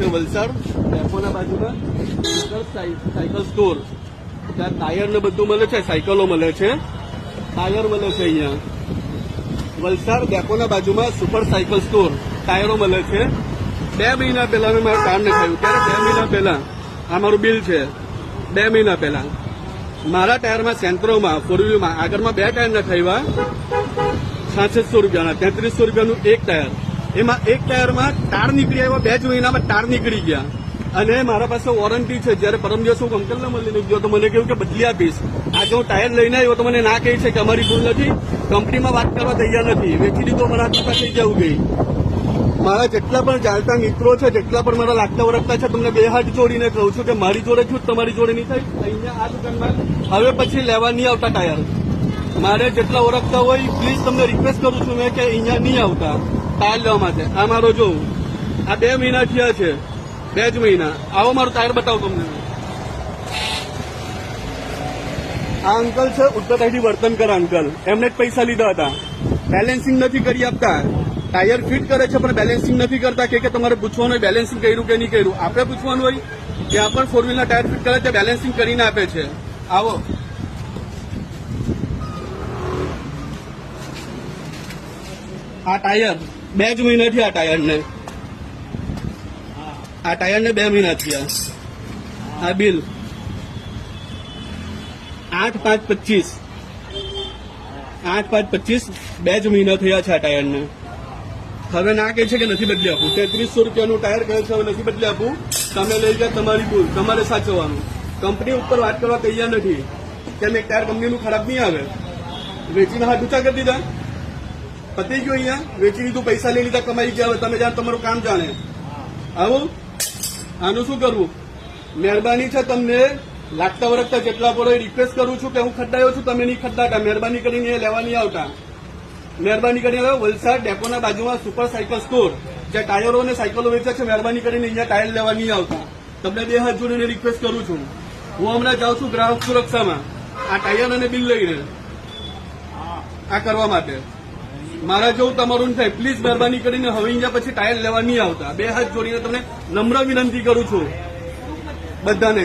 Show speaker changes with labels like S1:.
S1: છે વલસાડ ડેપોના બાજુમાં cycle store. ત્યાં ટાયર ને બધું મળે છે, સાયકલો મળે છે, ટાયર મળે છે. અહીંયા વલસાડ ડેપોના બાજુમાં સુપર સાયકલ સ્ટોર, ટાયરો મળે છે. 2 મહિના પહેલા મેં મારા ટાયર નખાવ્યું. ત્યારે 2 મહિના પહેલા આ મારું બિલ છે. 2 મહિના પહેલા મારા ટાયરમાં સેન્ટ્રોમાં 4વ્હીલમાં આગળમાં 2 ટાયર નખાવ્યા 6600 રૂપિયાના. 3300 રૂપિયાનું એક ટાયર. એમાં એક ટાયરમાં ટાર નીકળી આવ્યા, 2 જ મહિનામાં ટાર નીકળી ગયા. અને મારા પાસે વોરંટી છે. જયારે પરમ દિવસ હું અંકલને મળીને ગયો તો મને કહ્યું કે બદલી આપીશ. આજે હું ટાયર લઈને આવ્યો તો મને ના કહી છે કે અમારી ભૂલ નથી, કંપનીમાં વાત કરવા તૈયાર નથી, વેચી દીધો. મને આ દુકાન થઈ જવું ગઈ. મારા જેટલા પણ ચાલતા મિત્રો છે, જેટલા પણ મારા લાગતા ઓળખતા છે, તમને 2 હાથ જોડીને કહું છું કે મારી જોડે છું, તમારી જોડે નહીં થાય. અહીંયા આ દુકાનમાં હવે પછી લેવા નહીં આવતા ટાયર. મારે જેટલા ઓળખતા હોય પ્લીઝ તમને રિક્વેસ્ટ કરું છું મેં કે અહીંયા નહીં આવતા ટાયર લેવા માટે. આ મારો જો આ 2 મહિના થયા છે, 2 જ મહિના. આવો મારું ટાયર બતાવું તમને. આ અંકલ છે ઉત્તરથી વર્તનકર અંકલ. એમને જ પૈસા લીધા હતા. બેલેન્સિંગ નથી કરી આપતા. ટાયર ફિટ કરે છે પણ બેલેન્સિંગ નથી કરતા. કે તમારે પૂછવાનું હોય બેલેન્સિંગ કર્યું કે નહીં કર્યું. આપણે પૂછવાનું હોય કે આ પણ 4 વ્હીલના ટાયર ફિટ કરે છે, બેલેન્સિંગ કરીને આપે છે. આવો આ ટાયર 2 જ મહિના થયા. આ ટાયરને 2 મહિના થયા. આ બિલ 8/5/25 2 જ મહિના થયા છે આ ટાયરને. હવે ના કહે છે કે નથી બદલી આપું. 3300 રૂપિયાનું ટાયર કહે છે હવે નથી બદલી આપું. તમે લઈ ગયા, તમારી ભૂલ, તમારે સાચવવાનું. કંપની ઉપર વાત કરવા તૈયાર નથી. કેમ એક ટાયર કંપનીનું ખરાબ નહીં આવે. વેચીને હાથ ઊંચા કરી દીધા. પતી ગયું. અહીંયા વેચી લીધું, પૈસા લઈ લીધા, કમાઈ ગયા. હવે તમે જાણ તમારું કામ જાણે. આવું આનું શું કરવું? મહેરબાની છે તમને લાગતા વળગતા જેટલા પડો રિક્વેસ્ટ કરું છું કે હું ખડ્ડાયો છું, તમે નહીં ખડ્ડાતા. મહેરબાની કરીને લેવા નહીં આવતા. મહેરબાની કરીને વલસાડ ડેપોના બાજુમાં સુપર સાયકલ સ્ટોર, જ્યાં ટાયરો અને સાયકલો વેચે છે, મહેરબાની કરીને અહીંયા ટાયર લેવા નહીં આવતા. તમને 2 હાથ જોડીને રિક્વેસ્ટ કરું છું. હું હમણાં જાઉં છું ગ્રાહક સુરક્ષામાં આ ટાયર અને બિલ લઈને આ કરવા માટે. મારા જેવું તમારું થાય. પ્લીઝ મહેરબાની કરીને હવે અહીંયા પછી ટાયર લેવા નહીં આવતા. 2 હાથ જોડીને તમને નમ્ર વિનંતી કરું છું બધાને.